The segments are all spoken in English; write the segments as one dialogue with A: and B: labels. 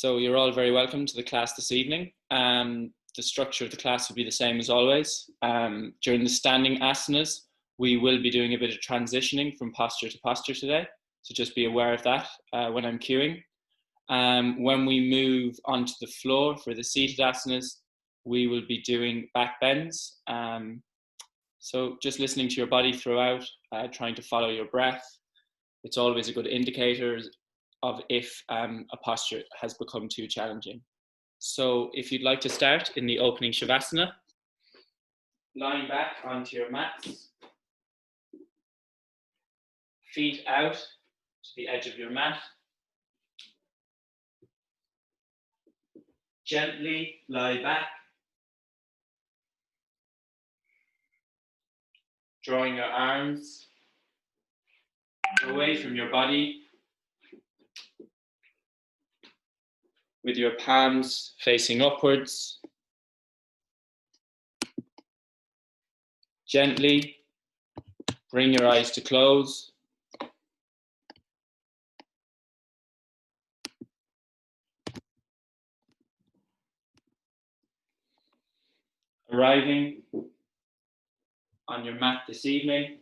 A: So you're all very welcome to the class this evening. The structure of the class will be the same as always. During the standing asanas, we will be doing a bit of transitioning from posture to posture today. So just be aware of that when I'm cueing. When we move onto the floor for the seated asanas, we will be doing back bends. So just listening to your body throughout, trying to follow your breath. It's always a good indicator of if a posture has become too challenging. So if you'd like to start in the opening Shavasana, lying back onto your mats, feet out to the edge of your mat. Gently lie back, drawing your arms away from your body, with your palms facing upwards. Gently bring your eyes to close. Arriving on your mat this evening,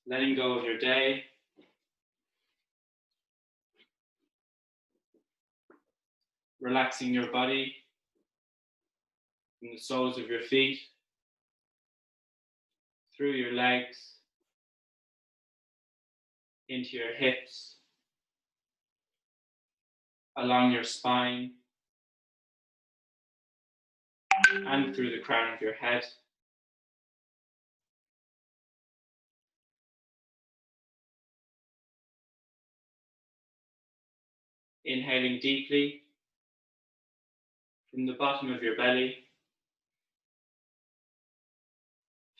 A: letting go of your day, relaxing your body from the soles of your feet, through your legs, into your hips, along your spine, and through the crown of your head. Inhaling deeply from the bottom of your belly,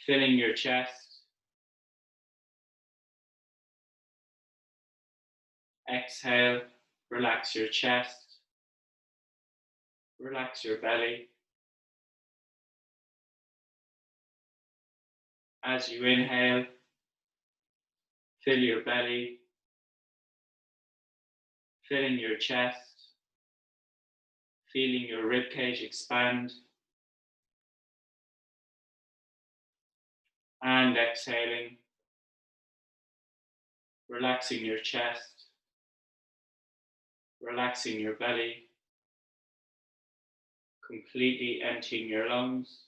A: filling your chest. Exhale, relax your chest, relax your belly. As you inhale, fill your belly, filling your chest, feeling your ribcage expand. And exhaling, relaxing your chest, relaxing your belly, completely emptying your lungs.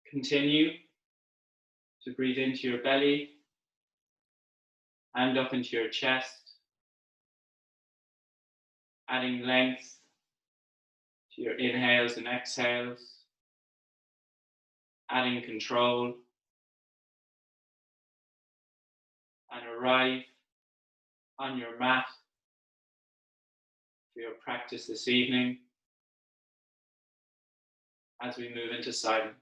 A: Continue to breathe into your belly and up into your chest, adding length to your inhales and exhales, adding control, and arrive on your mat for your practice this evening as we move into silence.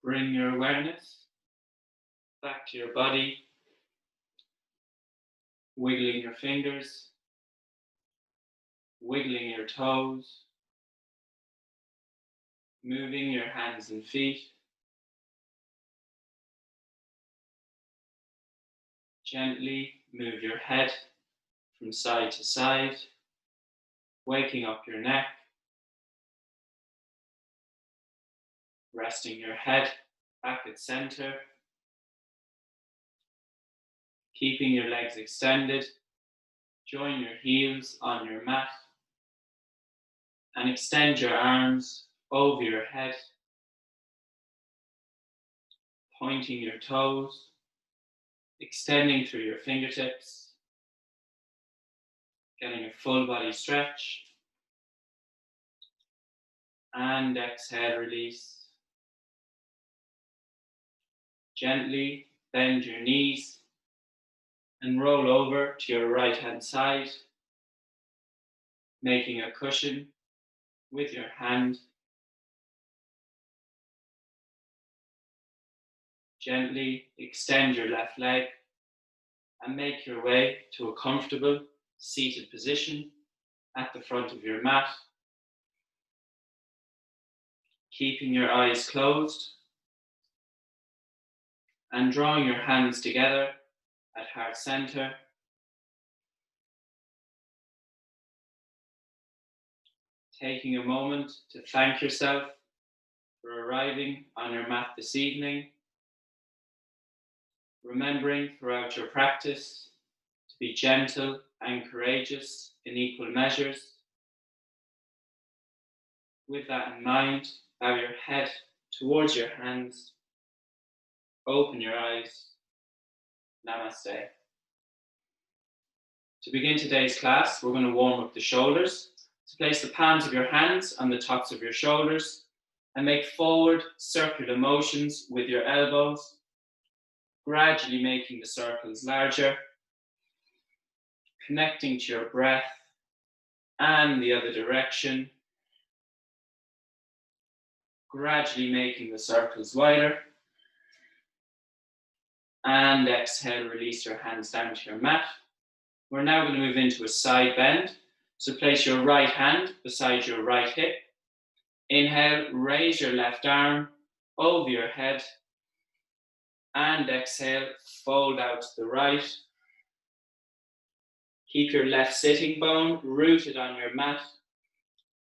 A: Bring your awareness back to your body, wiggling your fingers, wiggling your toes, moving your hands and feet. Gently move your head from side to side, waking up your neck, resting your head back at center, keeping your legs extended. Join your heels on your mat and extend your arms over your head, pointing your toes, extending through your fingertips, getting a full body stretch. And exhale, release. Gently bend your knees and roll over to your right hand side, making a cushion with your hand. Gently extend your left leg and make your way to a comfortable seated position at the front of your mat. Keeping your eyes closed and drawing your hands together at heart center. Taking a moment to thank yourself for arriving on your mat this evening. Remembering throughout your practice to be gentle and courageous in equal measures. With that in mind, bow your head towards your hands, open your eyes. Namaste. To begin today's class, we're going to warm up the shoulders. So place the palms of your hands on the tops of your shoulders and make forward circular motions with your elbows, gradually making the circles larger, connecting to your breath and the other direction, gradually making the circles wider. And exhale, release your hands down to your mat. We're now going to move into a side bend. So place your right hand beside your right hip. Inhale, raise your left arm over your head. And exhale, fold out to the right. Keep your left sitting bone rooted on your mat.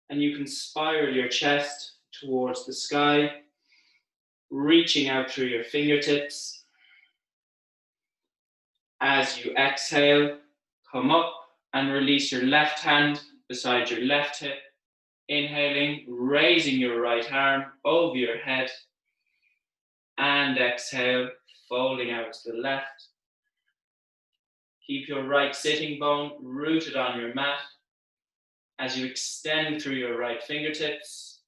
A: And you can spiral your chest towards the sky, reaching out through your fingertips. As you exhale, come up and release your left hand beside your left hip. Inhaling, raising your right arm over your head. And exhale, folding out to the left. Keep your right sitting bone rooted on your mat as you extend through your right fingertips,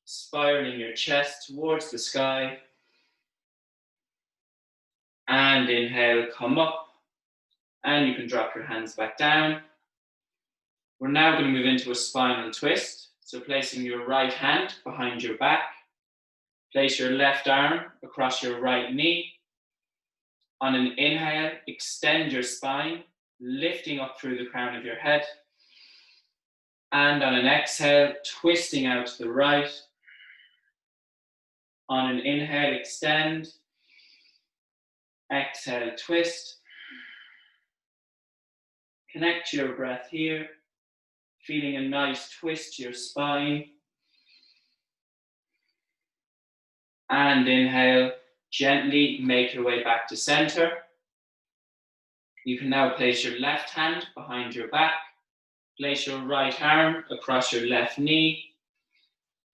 A: spiraling your chest towards the sky. And inhale, come up, and you can drop your hands back down. We're now going to move into a spinal twist. So placing your right hand behind your back, place your left arm across your right knee. On an inhale, extend your spine, lifting up through the crown of your head. And on an exhale, twisting out to the right. On an inhale, extend. Exhale, twist. Connect to your breath here, feeling a nice twist to your spine. And inhale, gently make your way back to center. You can now place your left hand behind your back. Place your right arm across your left knee.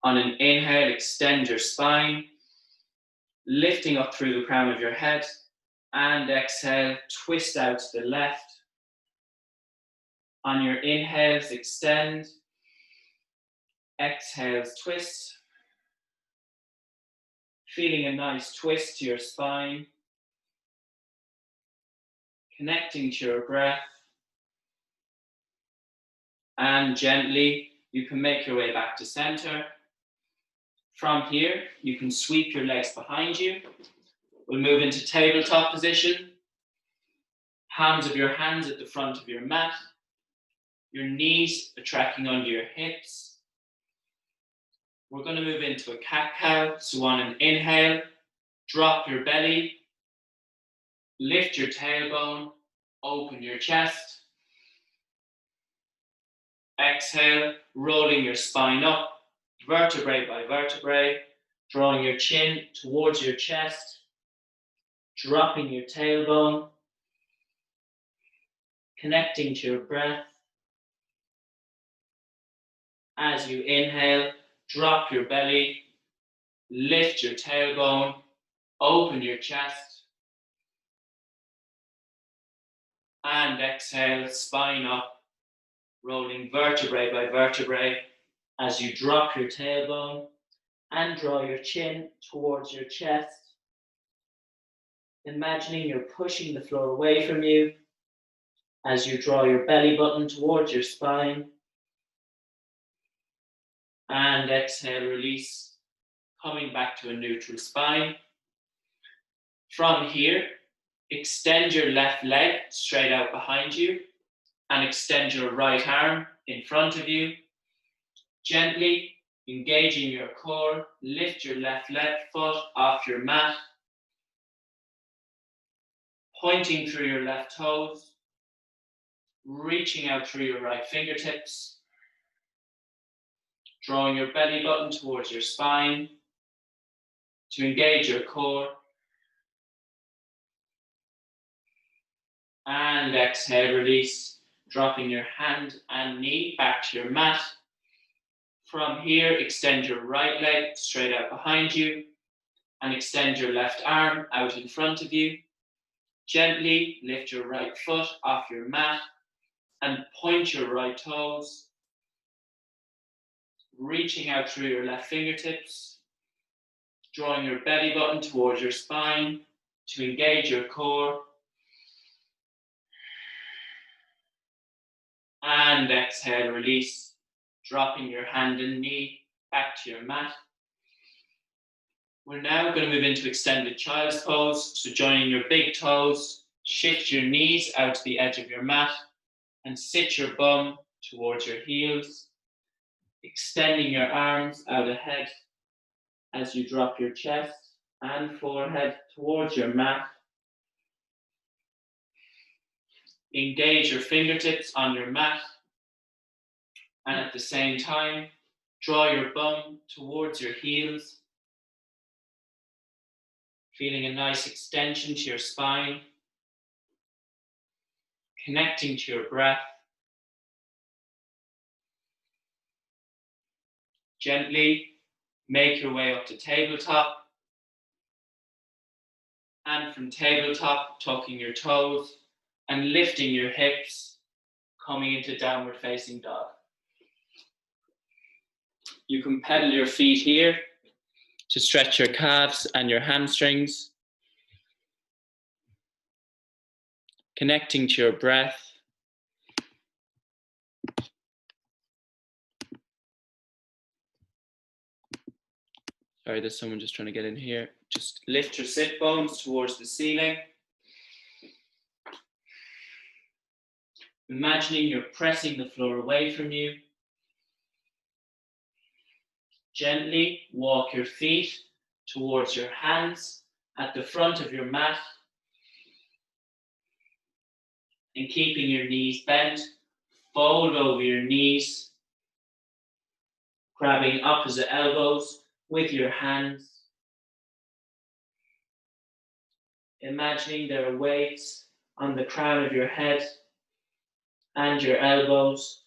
A: On an inhale, extend your spine, lifting up through the crown of your head. And exhale, twist out to the left. On your inhales, extend. Exhales, twist. Feeling a nice twist to your spine. Connecting to your breath. And gently, you can make your way back to center. From here, you can sweep your legs behind you. We'll move into tabletop position. Palms of your hands at the front of your mat. Your knees are tracking under your hips. We're going to move into a cat-cow. So on an inhale, drop your belly, lift your tailbone, open your chest. Exhale, rolling your spine up, vertebrae by vertebrae, drawing your chin towards your chest, dropping your tailbone, connecting to your breath. As you inhale, drop your belly, lift your tailbone, open your chest, and exhale, spine up, rolling vertebrae by vertebrae as you drop your tailbone and draw your chin towards your chest. Imagining you're pushing the floor away from you as you draw your belly button towards your spine. And exhale, release, coming back to a neutral spine. From here, extend your left leg straight out behind you and extend your right arm in front of you. Gently engaging your core, lift your left foot off your mat, pointing through your left toes, reaching out through your right fingertips, drawing your belly button towards your spine to engage your core. And exhale, release, dropping your hand and knee back to your mat. From here, extend your right leg straight out behind you and extend your left arm out in front of you. Gently lift your right foot off your mat and point your right toes, reaching out through your left fingertips, drawing your belly button towards your spine to engage your core. And exhale, release, dropping your hand and knee back to your mat. We're now going to move into extended child's pose. So joining your big toes, shift your knees out to the edge of your mat and sit your bum towards your heels, extending your arms out ahead as you drop your chest and forehead towards your mat. Engage your fingertips on your mat and at the same time, draw your bum towards your heels, feeling a nice extension to your spine, connecting to your breath. Gently make your way up to tabletop, and from tabletop, tucking your toes and lifting your hips, coming into downward facing dog. You can pedal your feet here to stretch your calves and your hamstrings, connecting to your breath. Sorry, there's someone just trying to get in here. Just lift your sit bones towards the ceiling. Imagining you're pressing the floor away from you. Gently walk your feet towards your hands at the front of your mat. And keeping your knees bent, fold over your knees, grabbing opposite elbows with your hands. Imagining there are weights on the crown of your head and your elbows,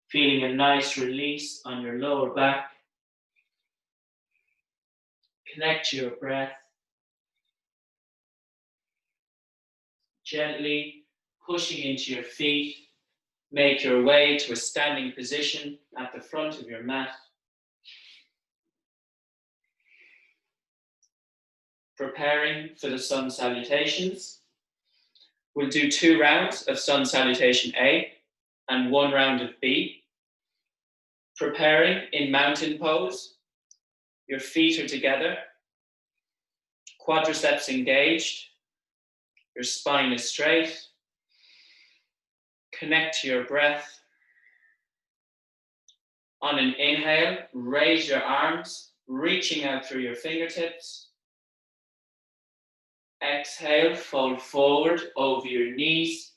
A: feeling a nice release on your lower back. Connect to your breath. Gently pushing into your feet, make your way to a standing position at the front of your mat. Preparing for the sun salutations. We'll do 2 rounds of sun salutation A and 1 round of B. Preparing in mountain pose, Your feet are together, quadriceps engaged, your spine is straight. Connect to your breath. On an inhale, raise your arms, reaching out through your fingertips. Exhale, fold forward over your knees.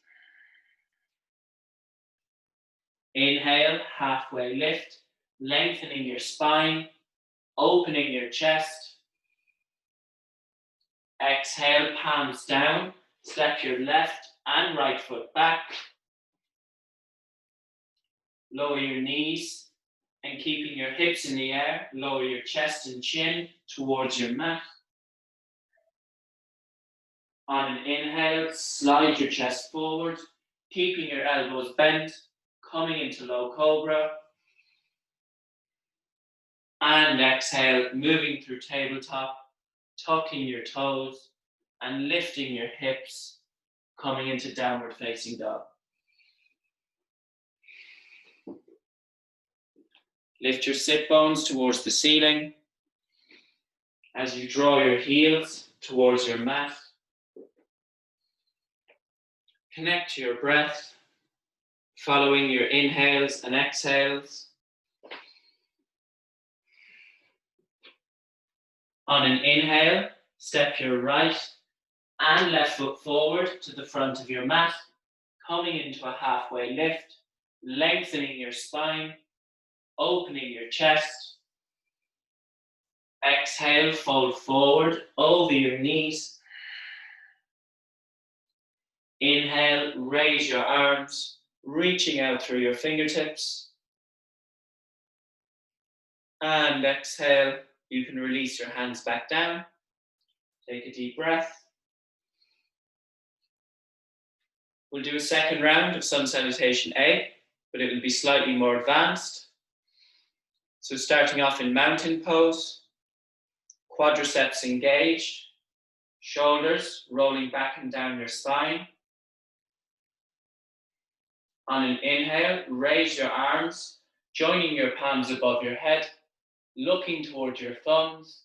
A: Inhale, halfway lift, lengthening your spine, opening your chest. Exhale, palms down, step your left and right foot back. Lower your knees and keeping your hips in the air, lower your chest and chin towards your mat. On an inhale, slide your chest forward, keeping your elbows bent, coming into low cobra. And exhale, moving through tabletop, tucking your toes and lifting your hips, coming into downward facing dog. Lift your sit bones towards the ceiling as you draw your heels towards your mat. Connect to your breath, following your inhales and exhales. On an inhale, step your right and left foot forward to the front of your mat, coming into a halfway lift, lengthening your spine, opening your chest. Exhale, fold forward over your knees. Inhale, raise your arms, reaching out through your fingertips. And exhale, you can release your hands back down. Take a deep breath. We'll do a second round of Sun Salutation A, but it will be slightly more advanced. So starting off in mountain pose, quadriceps engaged, shoulders rolling back and down your spine. On an inhale, raise your arms, joining your palms above your head, looking towards your thumbs.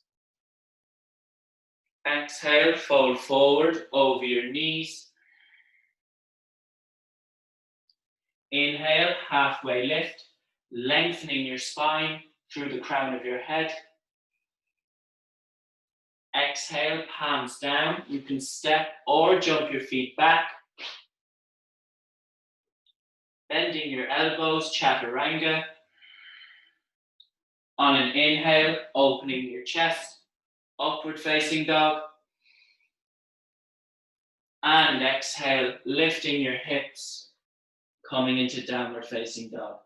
A: Exhale, fold forward over your knees. Inhale, halfway lift, lengthening your spine through the crown of your head. Exhale, palms down. You can step or jump your feet back. Bending your elbows, chaturanga. On an inhale, opening your chest, upward facing dog. And exhale, lifting your hips, coming into downward facing dog.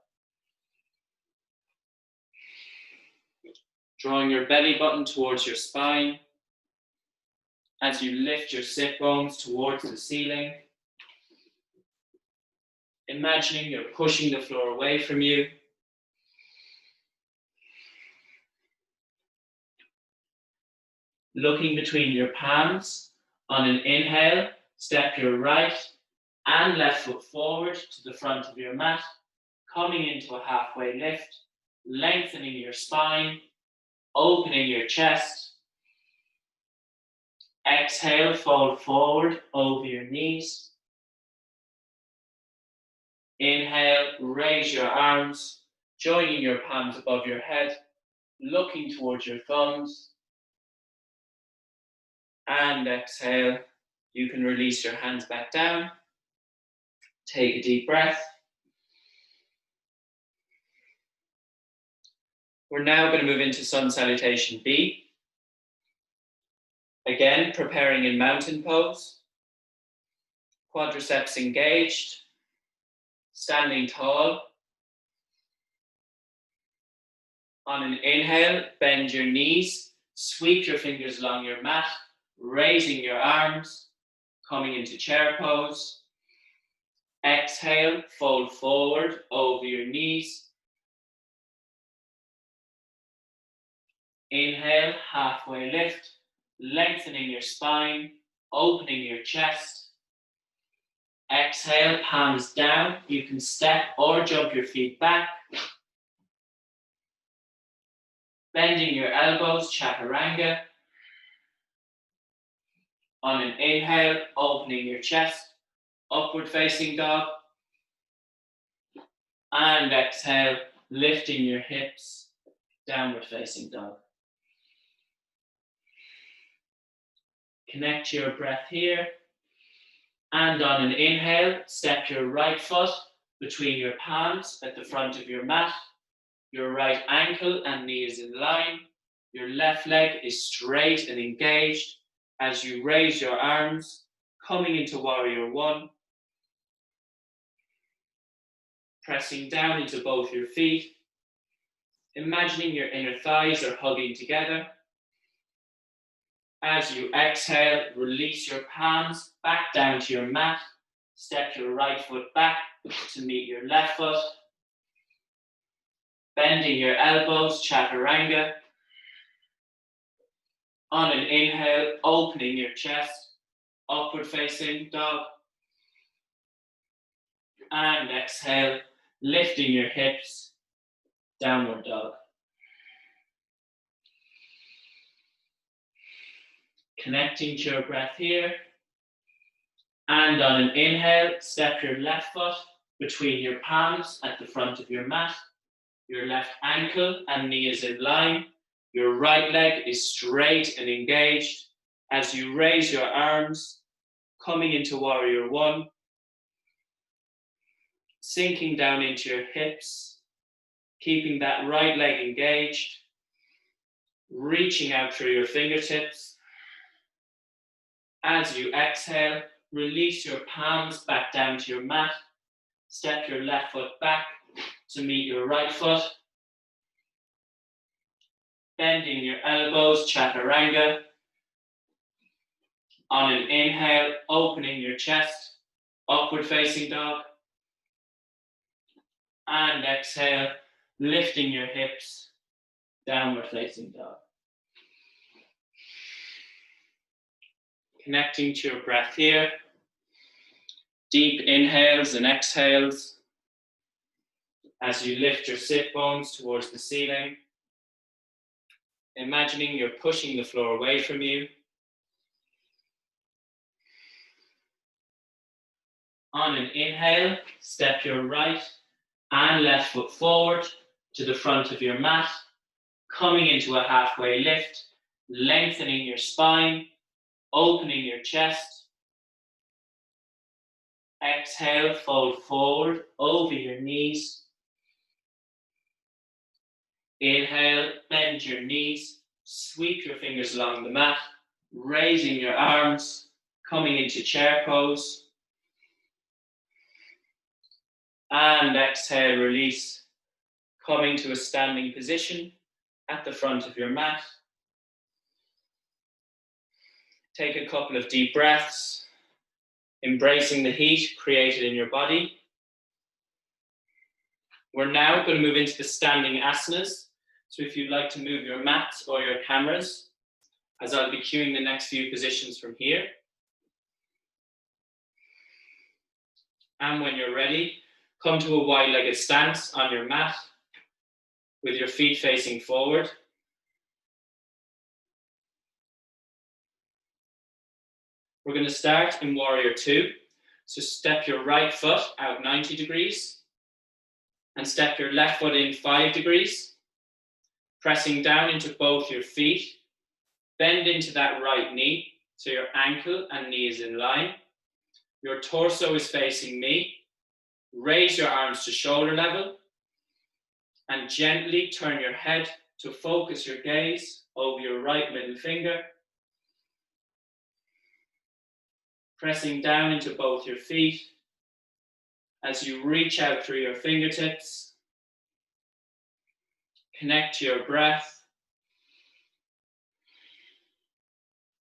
A: Drawing your belly button towards your spine as you lift your sit bones towards the ceiling. Imagining you're pushing the floor away from you. Looking between your palms. On an inhale, step your right and left foot forward to the front of your mat, coming into a halfway lift, lengthening your spine, opening your chest. Exhale, fold forward over your knees. Inhale, raise your arms, joining your palms above your head, looking towards your thumbs. And exhale, you can release your hands back down. Take a deep breath. We're now going to move into Sun Salutation B. Again, preparing in mountain pose. Quadriceps engaged. Standing tall. On an inhale, bend your knees. Sweep your fingers along your mat, raising your arms, coming into chair pose. Exhale, fold forward over your knees. Inhale, halfway lift, lengthening your spine, opening your chest. Exhale, palms down. You can step or jump your feet back. Bending your elbows, chaturanga. On an inhale, opening your chest, upward facing dog. And exhale, lifting your hips, downward facing dog. Connect your breath here. And on an inhale, step your right foot between your palms at the front of your mat. Your right ankle and knee is in line. Your left leg is straight and engaged as you raise your arms, coming into warrior one. Pressing down into both your feet. Imagining your inner thighs are hugging together. As you exhale, release your palms back down to your mat. Step your right foot back to meet your left foot. Bending your elbows, chaturanga. On an inhale, opening your chest, upward facing dog. And exhale, lifting your hips, downward dog. Connecting to your breath here. And on an inhale, step your left foot between your palms at the front of your mat. Your left ankle and knee is in line. Your right leg is straight and engaged as you raise your arms, coming into warrior one. Sinking down into your hips, keeping that right leg engaged. Reaching out through your fingertips. As you exhale, release your palms back down to your mat. Step your left foot back to meet your right foot. Bending your elbows, chaturanga. On an inhale, opening your chest, upward facing dog. And exhale, lifting your hips, downward facing dog. Connecting to your breath here. Deep inhales and exhales as you lift your sit bones towards the ceiling. Imagining you're pushing the floor away from you. On an inhale, step your right and left foot forward to the front of your mat, coming into a halfway lift, lengthening your spine, opening your chest. Exhale, fold forward over your knees. Inhale, bend your knees, sweep your fingers along the mat, raising your arms, coming into chair pose. And exhale, release, coming to a standing position at the front of your mat. Take a couple of deep breaths, embracing the heat created in your body. We're now going to move into the standing asanas. So if you'd like to move your mats or your cameras, as I'll be cueing the next few positions from here. And when you're ready, come to a wide-legged stance on your mat with your feet facing forward. We're going to start in warrior two. So step your right foot out 90 degrees and step your left foot in 5 degrees, pressing down into both your feet. Bend into that right knee so your ankle and knee is in line. Your torso is facing me. Raise your arms to shoulder level and gently turn your head to focus your gaze over your right middle finger. Pressing down into both your feet as you reach out through your fingertips. Connect to your breath.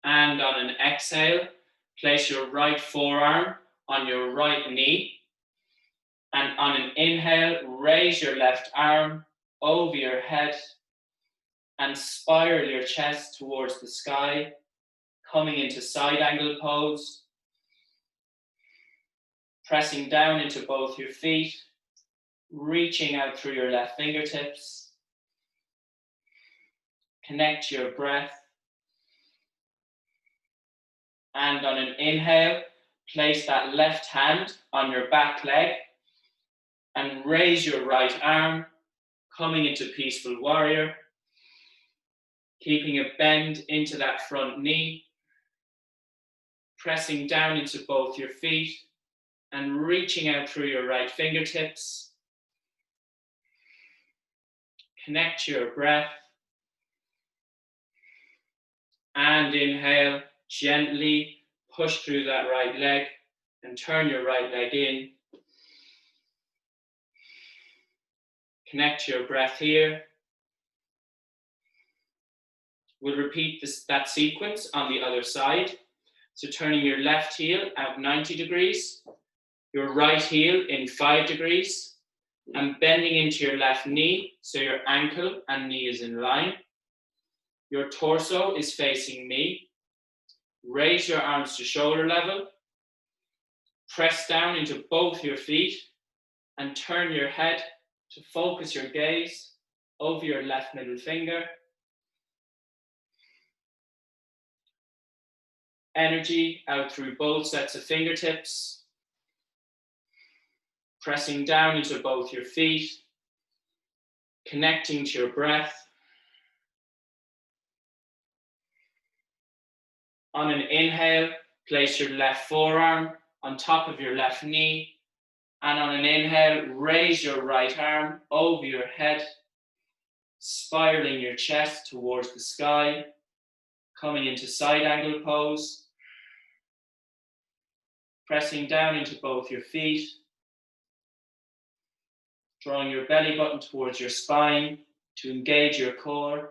A: And on an exhale, place your right forearm on your right knee. And on an inhale, raise your left arm over your head and spiral your chest towards the sky, coming into side angle pose. Pressing down into both your feet, reaching out through your left fingertips. Connect your breath. And on an inhale, place that left hand on your back leg and raise your right arm, coming into peaceful warrior, keeping a bend into that front knee, pressing down into both your feet and reaching out through your right fingertips. Connect your breath. And inhale, gently push through that right leg and turn your right leg in. Connect your breath here. We'll repeat that sequence on the other side. So turning your left heel out 90 degrees, your right heel in 5 degrees, and bending into your left knee so your ankle and knee is in line. Your torso is facing me. Raise your arms to shoulder level. Press down into both your feet and turn your head to focus your gaze over your left middle finger. Energy out through both sets of fingertips. Pressing down into both your feet. Connecting to your breath. On an inhale, place your left forearm on top of your left knee. And on an inhale, raise your right arm over your head, spiraling your chest towards the sky, coming into side angle pose. Pressing down into both your feet, drawing your belly button towards your spine to engage your core.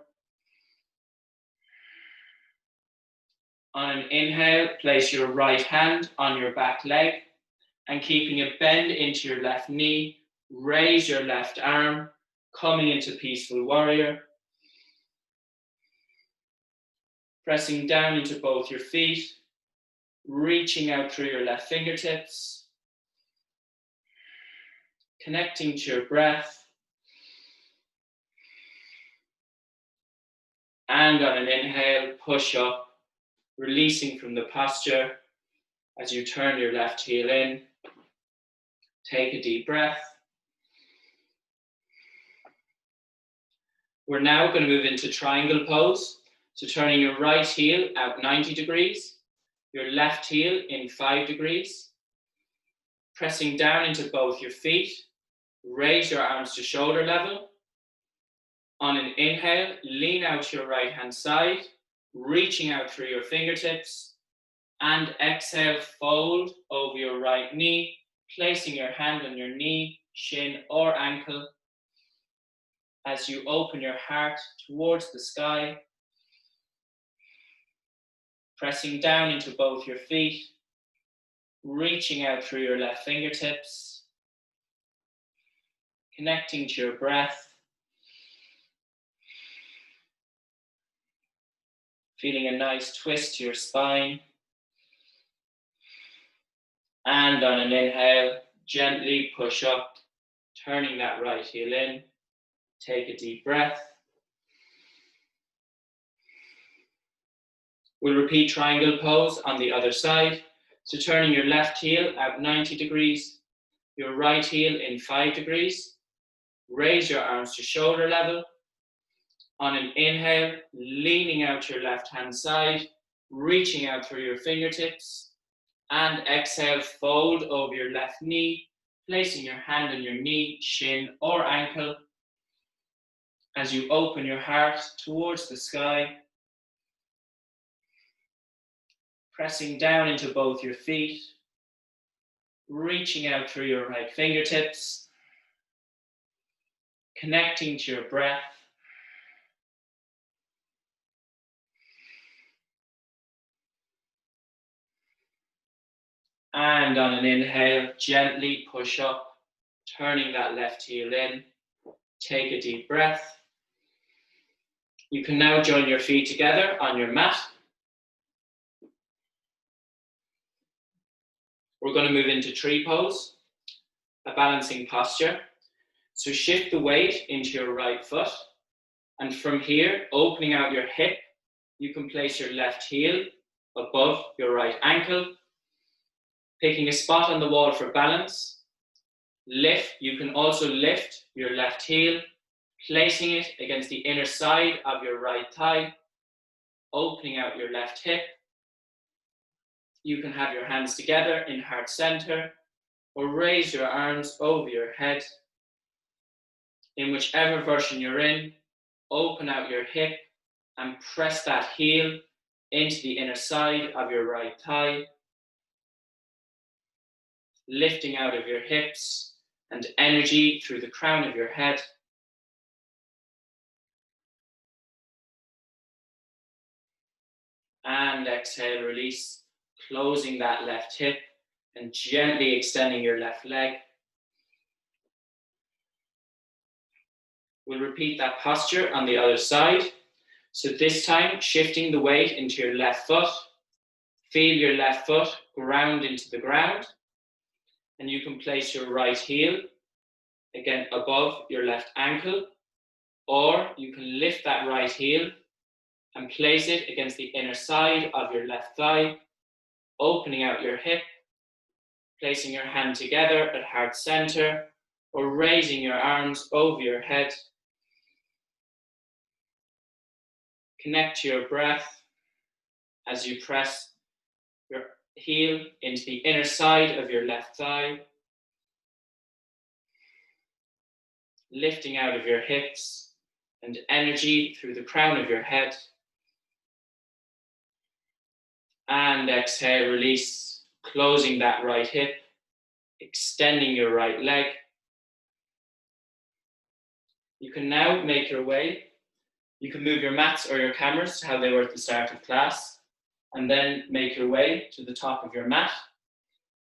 A: On an inhale, place your right hand on your back leg and keeping a bend into your left knee, raise your left arm, coming into peaceful warrior. Pressing down into both your feet, reaching out through your left fingertips, connecting to your breath. And on an inhale, push up, releasing from the posture as you turn your left heel in. Take a deep breath. We're now going to move into triangle pose. So turning your right heel out 90 degrees, your left heel in 5 degrees, pressing down into both your feet, raise your arms to shoulder level. On an inhale, lean out to your right hand side, reaching out through your fingertips, and exhale, fold over your right knee, placing your hand on your knee, shin or ankle as you open your heart towards the sky, pressing down into both your feet, reaching out through your left fingertips, connecting to your breath, feeling a nice twist to your spine. And on an inhale, gently push up, turning that right heel in. Take a deep breath. We'll repeat triangle pose on the other side. So turning your left heel out 90 degrees, your right heel in 5 degrees. Raise your arms to shoulder level. On an inhale, leaning out your left hand side, reaching out through your fingertips. And exhale, fold over your left knee, placing your hand on your knee, shin or ankle as you open your heart towards the sky. Pressing down into both your feet, reaching out through your right fingertips, connecting to your breath. And on an inhale, gently push up, turning that left heel in. Take a deep breath. You can now join your feet together on your mat. We're going to move into tree pose, a balancing posture. So shift the weight into your right foot And from here, opening out your hip, you can place your left heel above your right ankle, picking a spot on the wall for balance. You can also lift your left heel, placing it against the inner side of your right thigh, opening out your left hip. You can have your hands together in heart center or raise your arms over your head. In whichever version you're in, open out your hip and press that heel into the inner side of your right thigh, lifting out of your hips and energy through the crown of your head. And exhale, release, closing that left hip and gently extending your left leg. We'll repeat that posture on the other side. So this time, shifting the weight into your left foot. Feel your left foot ground into the ground. And you can place your right heel, again, above your left ankle. Or you can lift that right heel and place it against the inner side of your left thigh, opening out your hip, placing your hand together at heart center, or raising your arms over your head. Connect to your breath as you press your heel into the inner side of your left thigh, lifting out of your hips and energy through the crown of your head. And exhale, release, closing that right hip, extending your right leg. You can now make your way. You can move your mats or your cameras to how they were at the start of class, and then make your way to the top of your mat.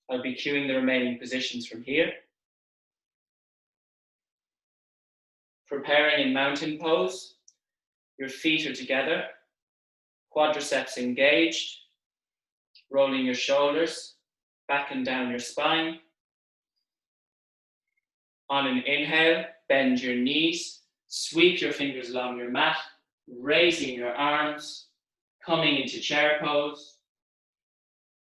A: I'll be cueing the remaining positions from here. Preparing in mountain pose, your feet are together, quadriceps engaged, rolling your shoulders back and down your spine. On an inhale, bend your knees, sweep your fingers along your mat, raising your arms, coming into chair pose,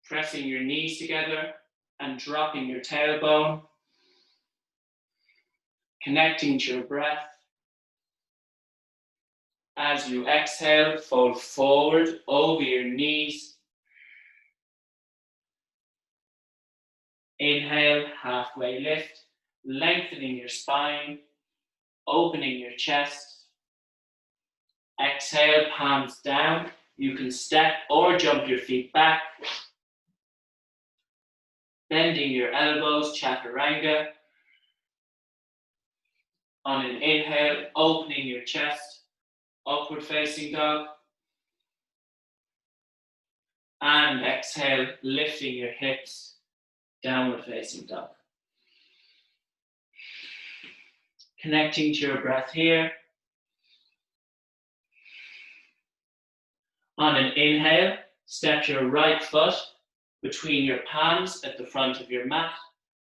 A: pressing your knees together and dropping your tailbone, connecting to your breath. As you exhale, fold forward over your knees. Inhale, halfway lift, lengthening your spine, opening your chest. Exhale, palms down. You can step or jump your feet back. Bending your elbows, chaturanga. On an inhale, opening your chest, upward facing dog. And exhale, lifting your hips, downward facing dog. Connecting to your breath here. On an inhale, step your right foot between your palms at the front of your mat.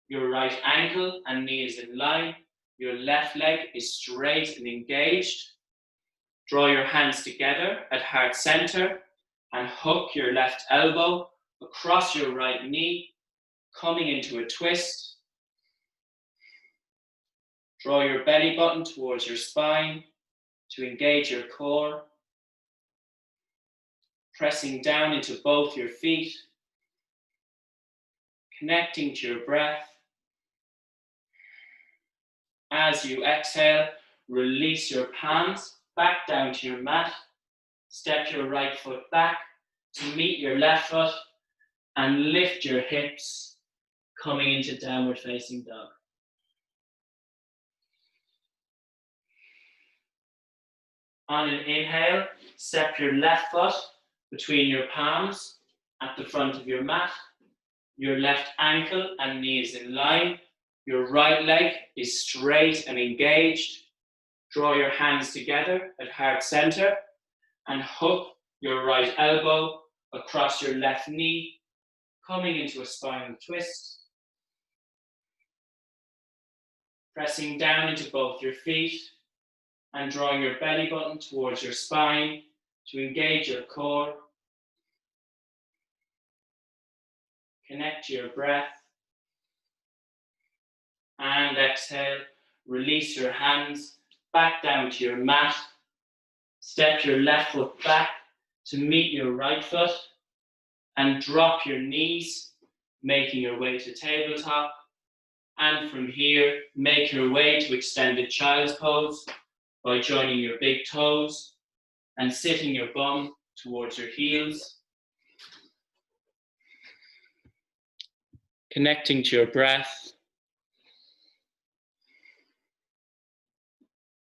A: Your right ankle and knee is in line. Your left leg is straight and engaged. Draw your hands together at heart center and hook your left elbow across your right knee, coming into a twist. Draw your belly button towards your spine to engage your core. Pressing down into both your feet, connecting to your breath. As you exhale, release your palms back down to your mat. Step your right foot back to meet your left foot and lift your hips, coming into downward facing dog. On an inhale, step your left foot between your palms at the front of your mat. Your left ankle and knee is in line. Your right leg is straight and engaged. Draw your hands together at heart center and hook your right elbow across your left knee, coming into a spinal twist. Pressing down into both your feet and drawing your belly button towards your spine to engage your core. Connect to your breath. And exhale, release your hands back down to your mat. Step your left foot back to meet your right foot and drop your knees, making your way to tabletop. And from here, make your way to extended child's pose by joining your big toes and sitting your bum towards your heels. Connecting to your breath.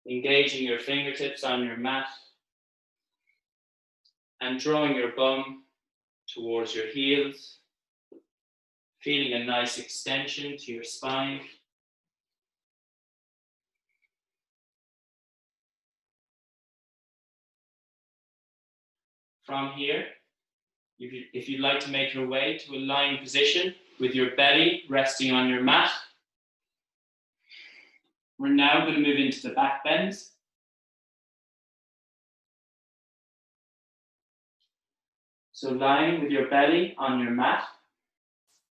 A: Engaging your fingertips on your mat and drawing your bum towards your heels, feeling a nice extension to your spine. From here, if you'd like to make your way to a lying position with your belly resting on your mat, we're now going to move into the back bends. So lying with your belly on your mat,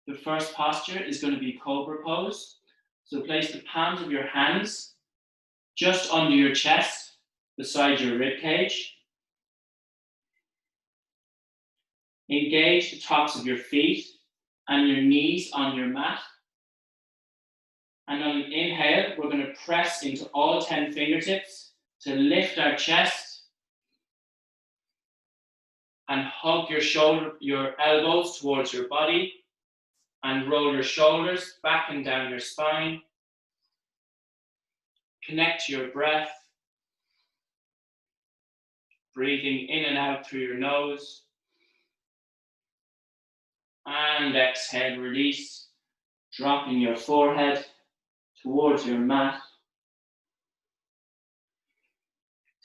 A: the first posture is going to be cobra pose. So place the palms of your hands just under your chest, beside your rib cage. Engage the tops of your feet and your knees on your mat. And on an inhale, we're going to press into all 10 fingertips to lift our chest and hug your elbows towards your body and roll your shoulders back and down your spine. Connect to your breath, breathing in and out through your nose. And exhale, release, dropping your forehead towards your mat.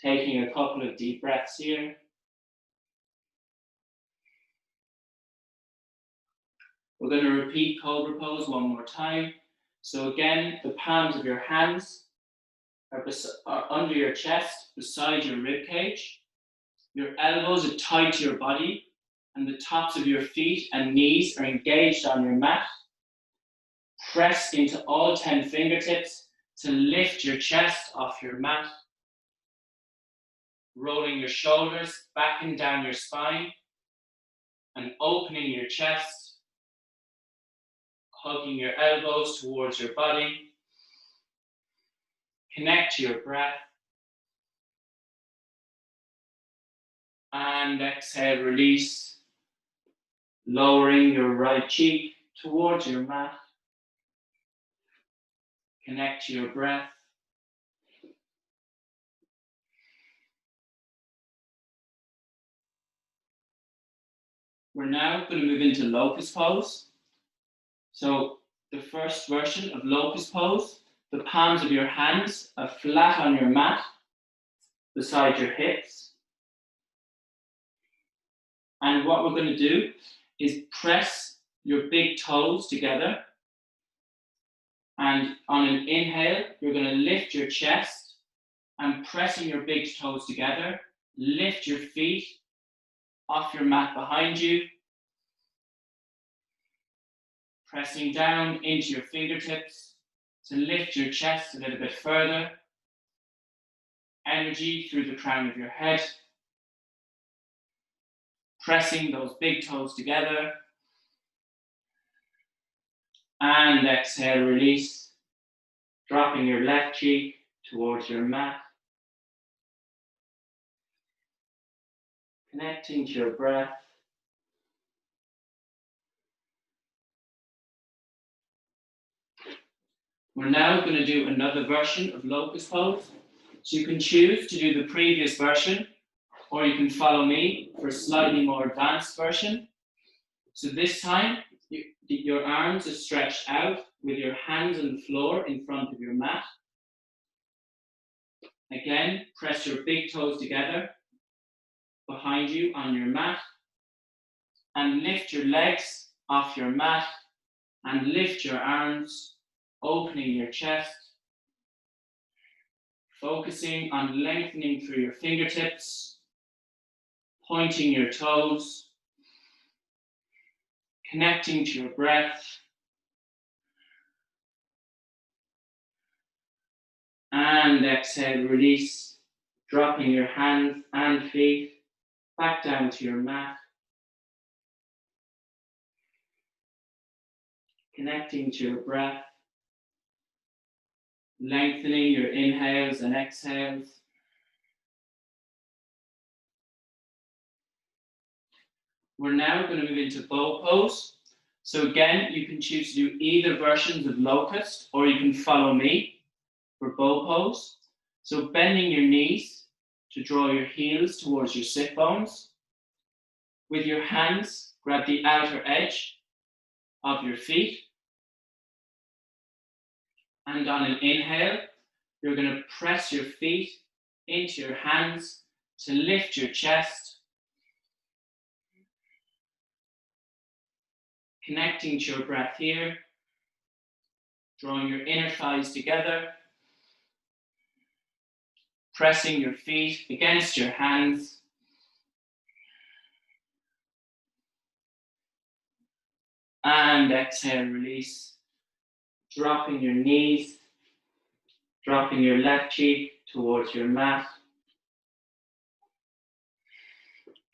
A: Taking a couple of deep breaths here. We're going to repeat cobra pose one more time. So again, the palms of your hands are under your chest, beside your rib cage. Your elbows are tied to your body, and the tops of your feet and knees are engaged on your mat. Press into all 10 fingertips to lift your chest off your mat. Rolling your shoulders back and down your spine and opening your chest, hugging your elbows towards your body. Connect to your breath. And exhale, release, lowering your right cheek towards your mat. Connect to your breath. We're now going to move into locust pose. So the first version of locust pose, the palms of your hands are flat on your mat beside your hips. And what we're going to do is press your big toes together. And on an inhale, you're going to lift your chest and pressing your big toes together, lift your feet off your mat behind you, pressing down into your fingertips to lift your chest a little bit further. Energy through the crown of your head. Pressing those big toes together. And exhale, release. Dropping your left cheek towards your mat. Connecting to your breath. We're now going to do another version of locust pose. So you can choose to do the previous version, or you can follow me for a slightly more advanced version. So this time, your arms are stretched out with your hands on the floor in front of your mat. Again, press your big toes together behind you on your mat and lift your legs off your mat and lift your arms, opening your chest. Focusing on lengthening through your fingertips, pointing your toes, connecting to your breath, and exhale, release, dropping your hands and feet back down to your mat, connecting to your breath, lengthening your inhales and exhales. We're now going to move into bow pose. So again, you can choose to do either versions of locust, or you can follow me for bow pose. So bending your knees to draw your heels towards your sit bones. With your hands, grab the outer edge of your feet. And on an inhale, you're going to press your feet into your hands to lift your chest, connecting to your breath here, drawing your inner thighs together, pressing your feet against your hands, and exhale, release, dropping your knees, dropping your left cheek towards your mat,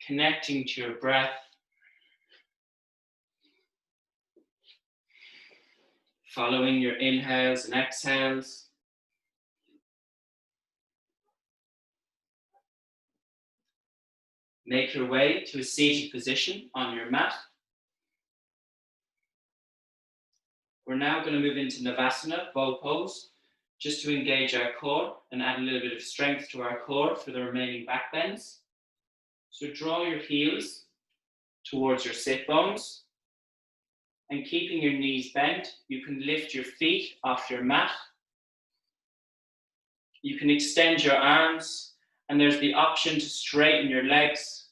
A: connecting to your breath, following your inhales and exhales. Make your way to a seated position on your mat. We're now going to move into Navasana, bow pose, just to engage our core and add a little bit of strength to our core for the remaining back bends. So draw your heels towards your sit bones, and keeping your knees bent, you can lift your feet off your mat. You can extend your arms, and there's the option to straighten your legs,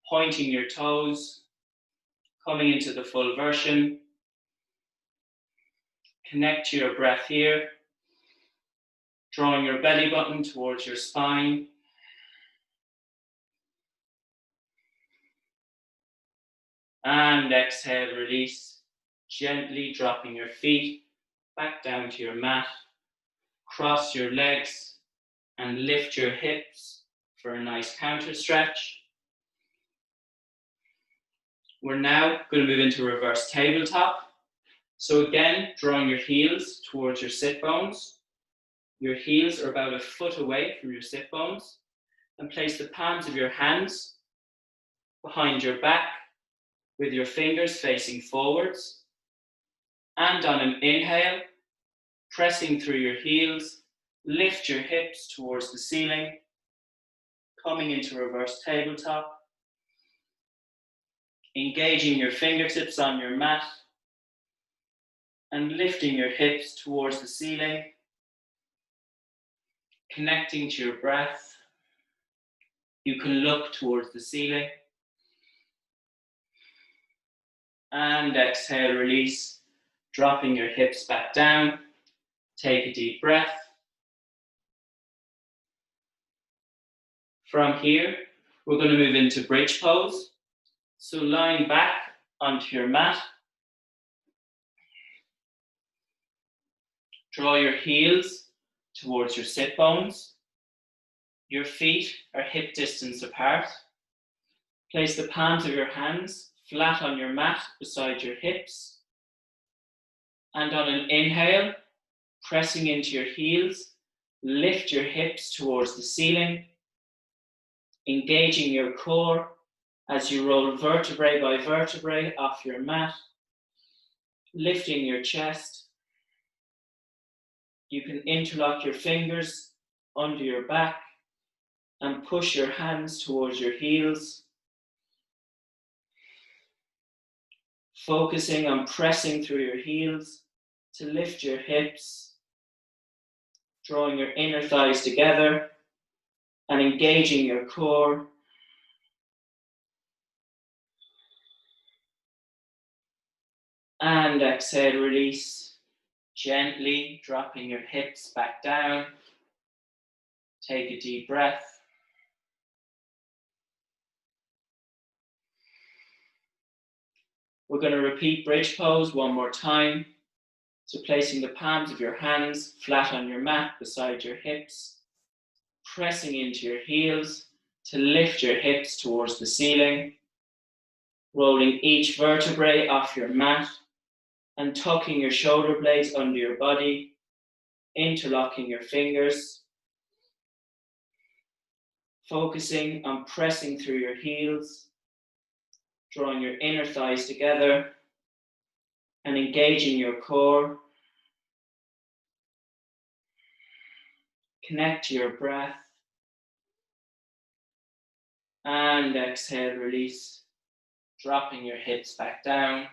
A: pointing your toes, coming into the full version. Connect to your breath here, drawing your belly button towards your spine. And exhale, release, gently dropping your feet back down to your mat. Cross your legs and lift your hips for a nice counter stretch. We're now going to move into reverse tabletop. So again, drawing your heels towards your sit bones. Your heels are about a foot away from your sit bones, and place the palms of your hands behind your back with your fingers facing forwards. And on an inhale, pressing through your heels, lift your hips towards the ceiling, coming into reverse tabletop. Engaging your fingertips on your mat and lifting your hips towards the ceiling, connecting to your breath. You can look towards the ceiling. And exhale, release, dropping your hips back down. Take a deep breath. From here, we're going to move into bridge pose. So lying back onto your mat, draw your heels towards your sit bones. Your feet are hip distance apart. Place the palms of your hands flat on your mat beside your hips. And on an inhale, pressing into your heels, lift your hips towards the ceiling, engaging your core as you roll vertebrae by vertebrae off your mat, lifting your chest. You can interlock your fingers under your back and push your hands towards your heels, focusing on pressing through your heels to lift your hips, drawing your inner thighs together and engaging your core. And exhale, release, gently dropping your hips back down. Take a deep breath. We're going to repeat bridge pose one more time. So placing the palms of your hands flat on your mat beside your hips, pressing into your heels to lift your hips towards the ceiling, rolling each vertebrae off your mat and tucking your shoulder blades under your body, interlocking your fingers, focusing on pressing through your heels, drawing your inner thighs together and engaging your core. Connect to your breath and exhale, release, dropping your hips back down.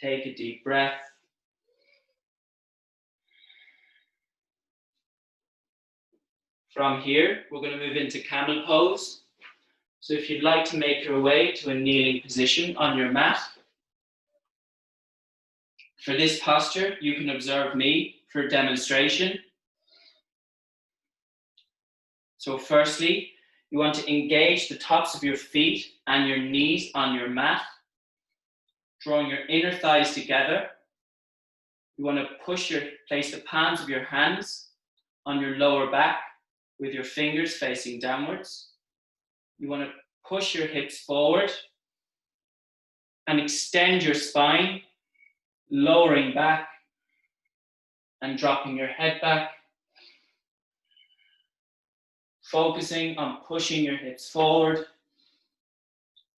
A: Take a deep breath. From here, we're going to move into camel pose. So if you'd like to make your way to a kneeling position on your mat, for this posture, you can observe me for demonstration. So firstly, you want to engage the tops of your feet and your knees on your mat, drawing your inner thighs together. You want to place the palms of your hands on your lower back with your fingers facing downwards. You want to push your hips forward and extend your spine, lowering back and dropping your head back. Focusing on pushing your hips forward,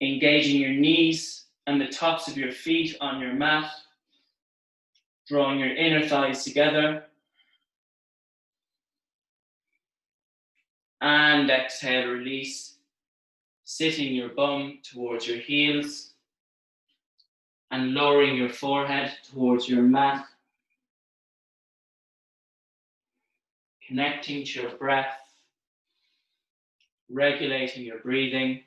A: engaging your knees and the tops of your feet on your mat, drawing your inner thighs together. And exhale, release, sitting your bum towards your heels and lowering your forehead towards your mat. Connecting to your breath, regulating your breathing.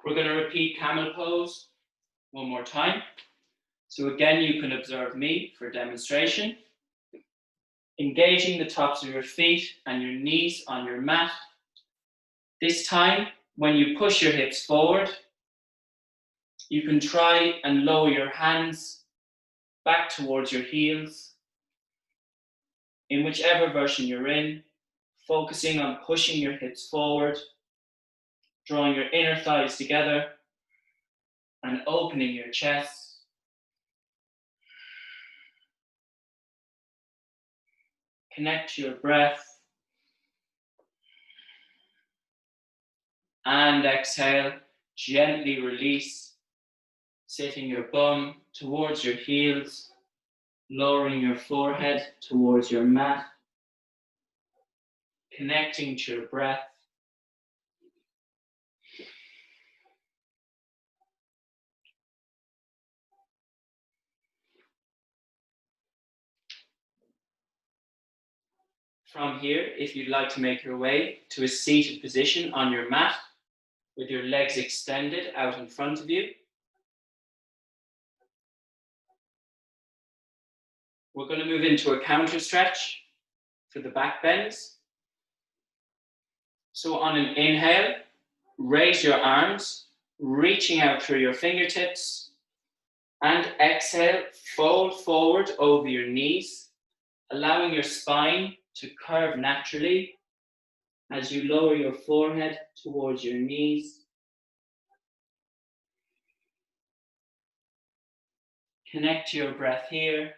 A: We're going to repeat camel pose one more time. So again, you can observe me for demonstration. Engaging the tops of your feet and your knees on your mat. This time, when you push your hips forward, you can try and lower your hands back towards your heels. In whichever version you're in, focusing on pushing your hips forward, drawing your inner thighs together and opening your chest. Connect to your breath. And exhale, gently release, sitting your bum towards your heels, lowering your forehead towards your mat, connecting to your breath. From here, if you'd like to make your way to a seated position on your mat with your legs extended out in front of you, we're going to move into a counter stretch for the back bends. So on an inhale, raise your arms, reaching out through your fingertips, and exhale, fold forward over your knees, allowing your spine to curve naturally as you lower your forehead towards your knees. Connect to your breath here,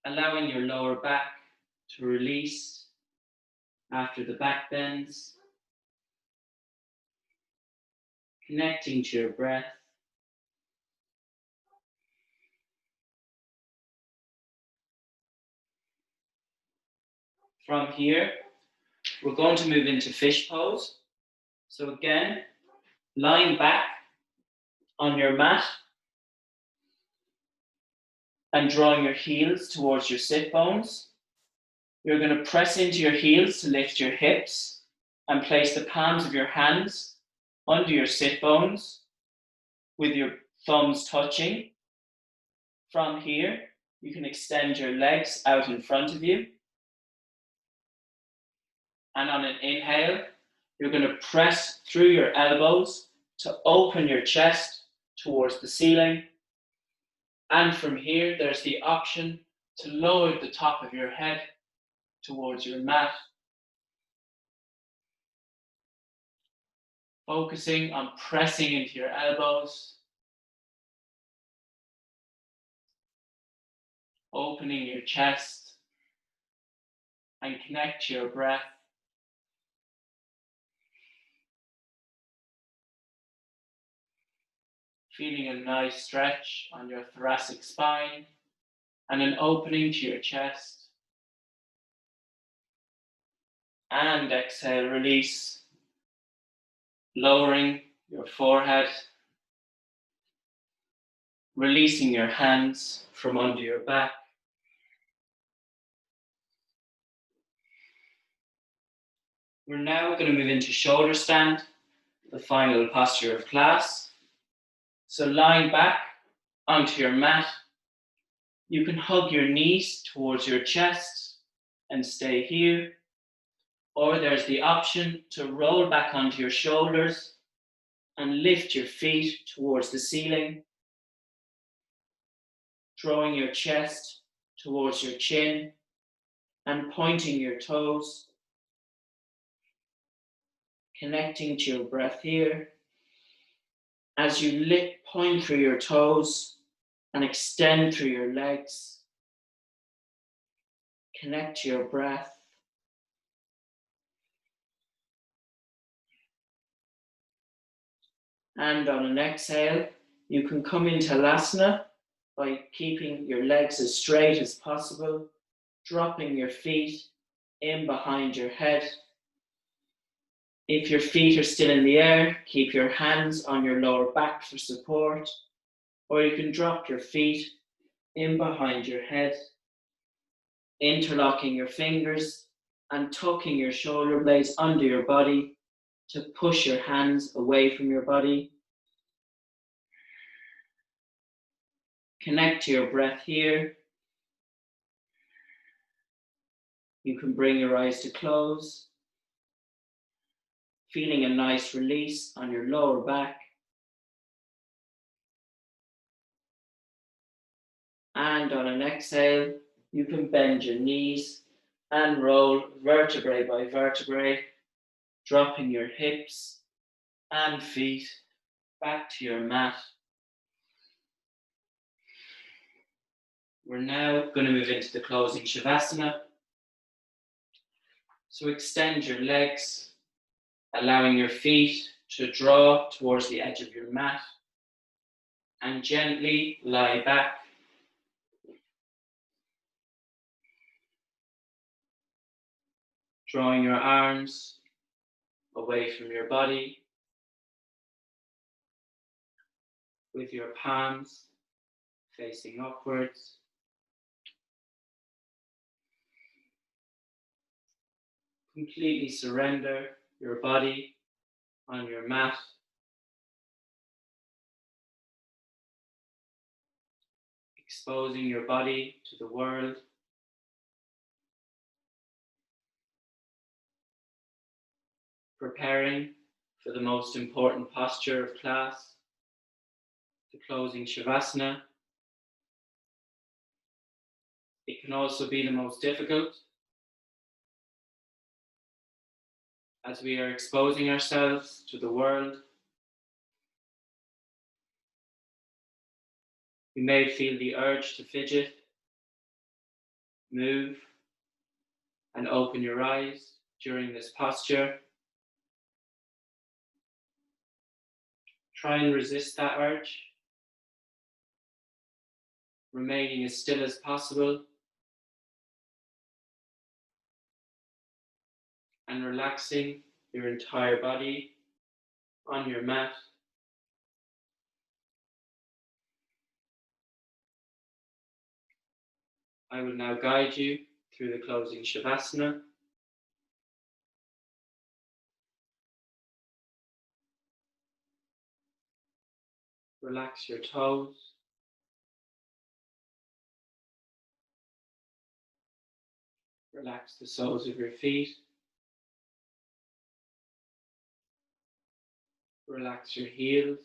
A: allowing your lower back to release after the back bends. Connecting to your breath. From here, we're going to move into fish pose. So again, lying back on your mat and drawing your heels towards your sit bones. You're going to press into your heels to lift your hips and place the palms of your hands under your sit bones, with your thumbs touching. From here, you can extend your legs out in front of you. And on an inhale, you're going to press through your elbows to open your chest towards the ceiling. And from here, there's the option to lower the top of your head towards your mat. Focusing on pressing into your elbows. Opening your chest. And connect to your breath. Feeling a nice stretch on your thoracic spine. And an opening to your chest. And exhale, release. Lowering your forehead. Releasing your hands from under your back. We're now going to move into shoulder stand, the final posture of class. So lying back onto your mat, you can hug your knees towards your chest and stay here. Or there's the option to roll back onto your shoulders and lift your feet towards the ceiling, drawing your chest towards your chin and pointing your toes, connecting to your breath here. As you point through your toes and extend through your legs, connect to your breath. And on an exhale, you can come into Halasana by keeping your legs as straight as possible, dropping your feet in behind your head. If your feet are still in the air, keep your hands on your lower back for support, or you can drop your feet in behind your head, interlocking your fingers and tucking your shoulder blades under your body to push your hands away from your body. Connect to your breath here. You can bring your eyes to close, feeling a nice release on your lower back. And on an exhale, you can bend your knees and roll vertebrae by vertebrae, dropping your hips and feet back to your mat. We're now going to move into the closing Shavasana. So extend your legs, allowing your feet to draw towards the edge of your mat, and gently lie back. Drawing your arms away from your body with your palms facing upwards. Completely surrender your body on your mat. Exposing your body to the world. Preparing for the most important posture of class, the closing Shavasana. It can also be the most difficult, as we are exposing ourselves to the world. You may feel the urge to fidget, move, and open your eyes during this posture. Try and resist that urge, remaining as still as possible and relaxing your entire body on your mat. I will now guide you through the closing Shavasana. Relax your toes. Relax the soles of your feet. Relax your heels.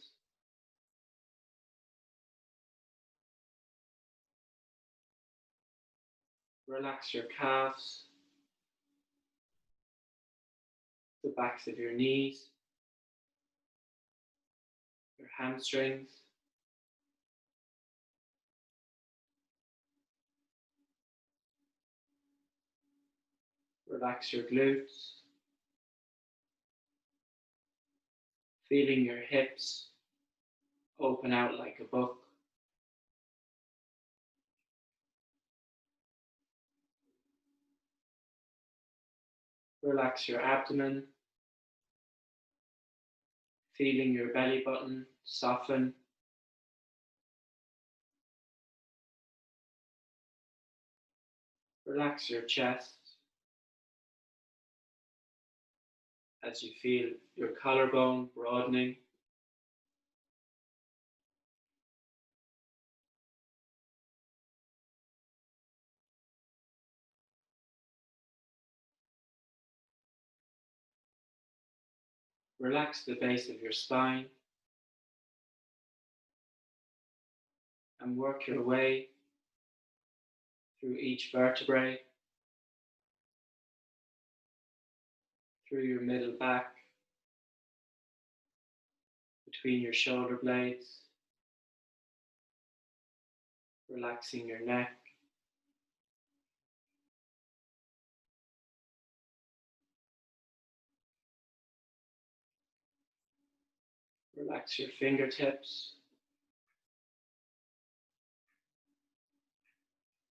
A: Relax your calves, the backs of your knees, your hamstrings, relax your glutes, feeling your hips open out like a book. Relax your abdomen, feeling your belly button soften. Relax your chest as you feel your collarbone broadening. Relax the base of your spine and work your way through each vertebrae, through your middle back, between your shoulder blades, relaxing your neck, relax your fingertips,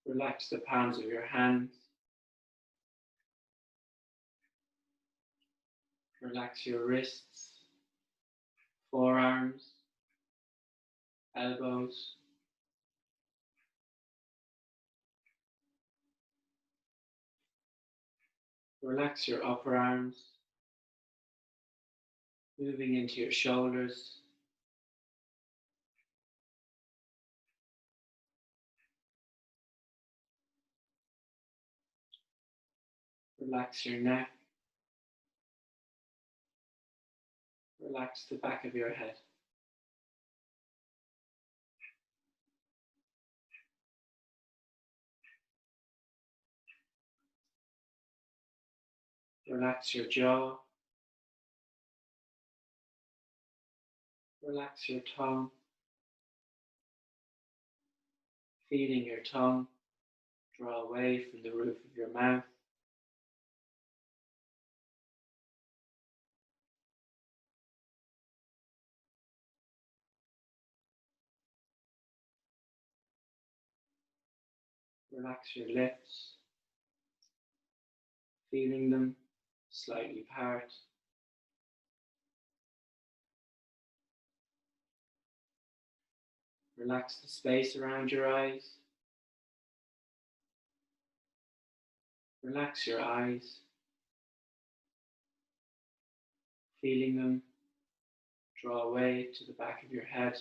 A: relax the palms of your hands, relax your wrists, forearms, elbows, relax your upper arms, moving into your shoulders, relax your neck, relax the back of your head. Relax your jaw, relax your tongue, feeling your tongue draw away from the roof of your mouth. Relax your lips, feeling them slightly part. Relax the space around your eyes. Relax your eyes, feeling them draw away to the back of your head.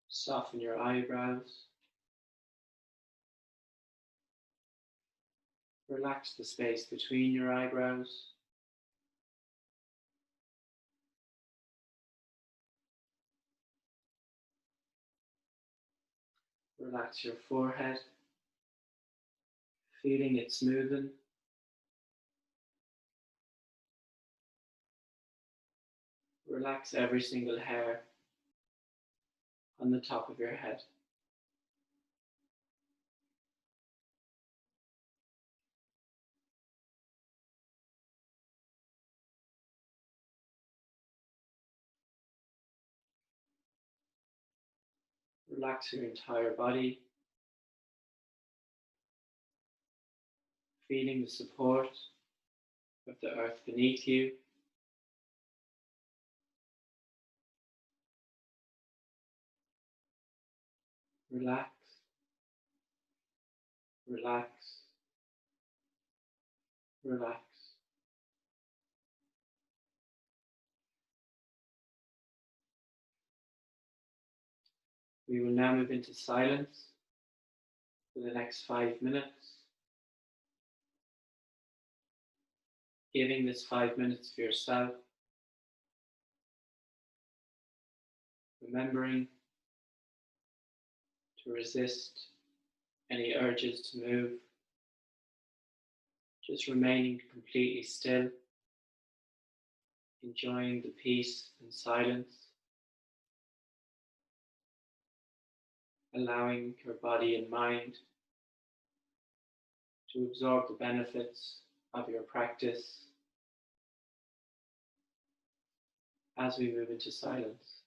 A: Soften your eyebrows. Relax the space between your eyebrows. Relax your forehead, feeling it smoothen. Relax every single hair on the top of your head. Relax your entire body, feeling the support of the earth beneath you. Relax, relax, relax. We will now move into silence for the next 5 minutes, giving this 5 minutes for yourself, remembering to resist any urges to move, just remaining completely still, enjoying the peace and silence, allowing your body and mind to absorb the benefits of your practice as we move into silence.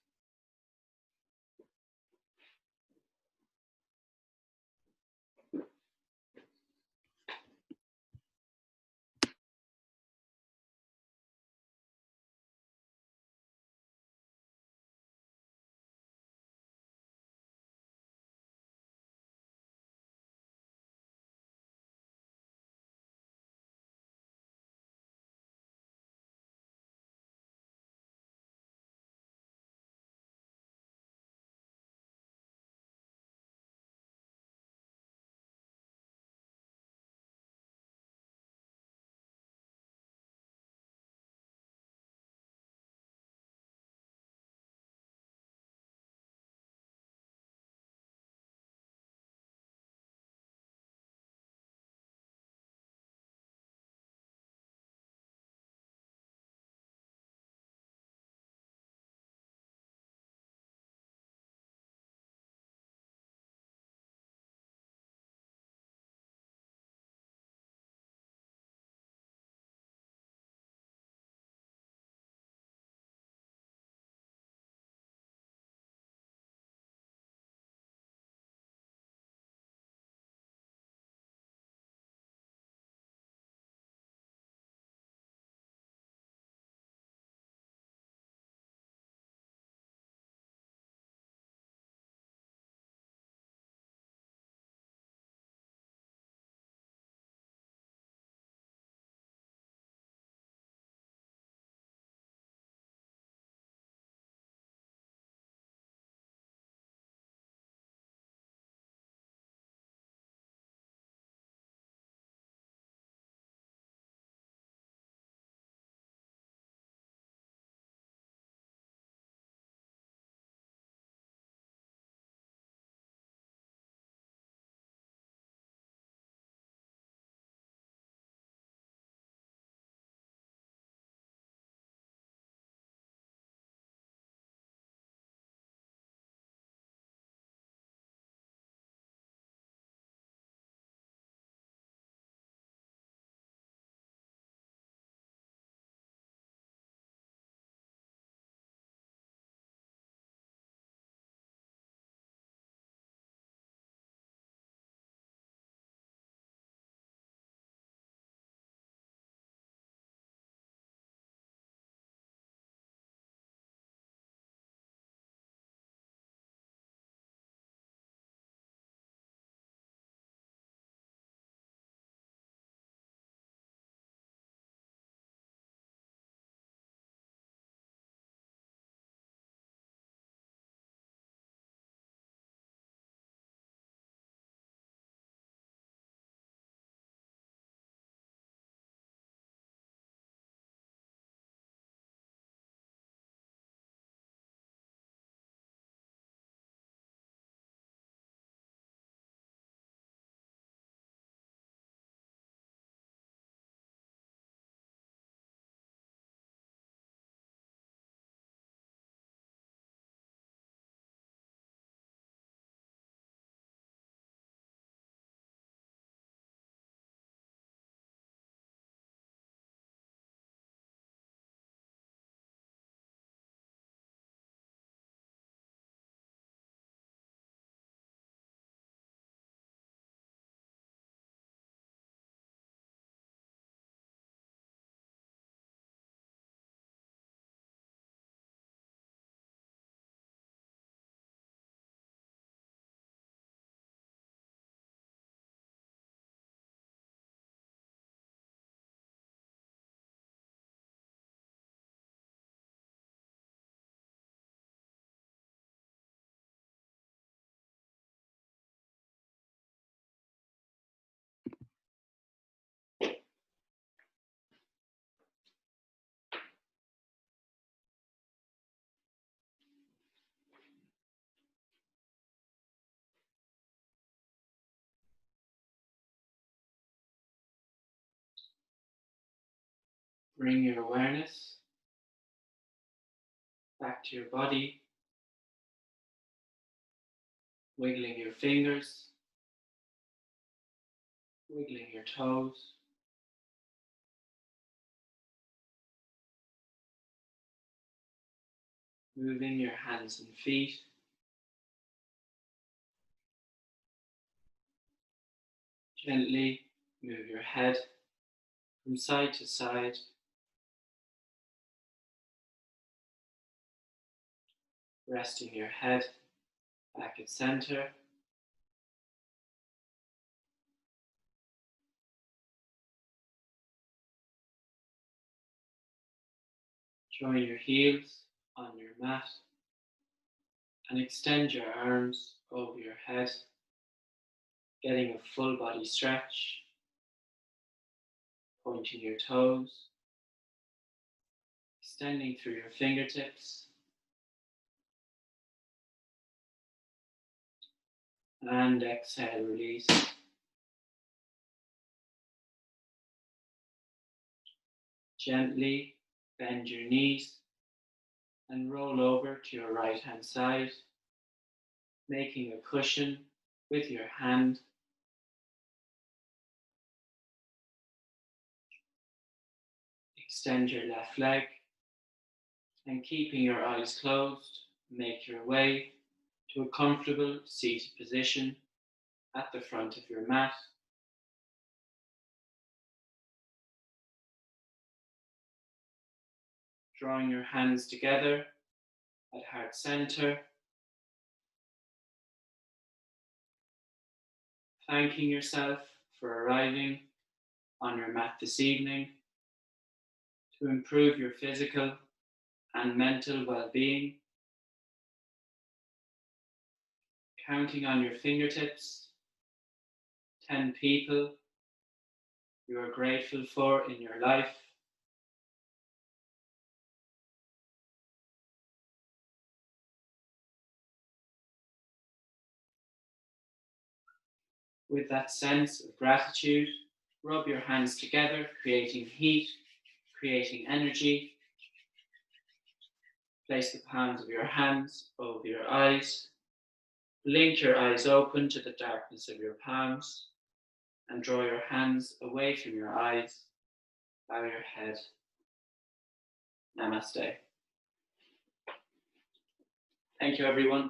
A: Bring your awareness back to your body, wiggling your fingers, wiggling your toes, moving your hands and feet, gently move your head from side to side, resting your head back at center. Join your heels on your mat and extend your arms over your head, getting a full body stretch, pointing your toes, extending through your fingertips, and exhale, release. Gently bend your knees and roll over to your right hand side, making a cushion with your hand. Extend your left leg and, keeping your eyes closed, make your way to a comfortable seated position at the front of your mat. Drawing your hands together at heart center, thanking yourself for arriving on your mat this evening to improve your physical and mental well-being. Counting on your fingertips 10 people you are grateful for in your life. With that sense of gratitude, rub your hands together, creating heat, creating energy. Place the palms of your hands over your eyes. Blink your eyes open to the darkness of your palms and draw your hands away from your eyes. Bow your head. Namaste. Thank you, everyone.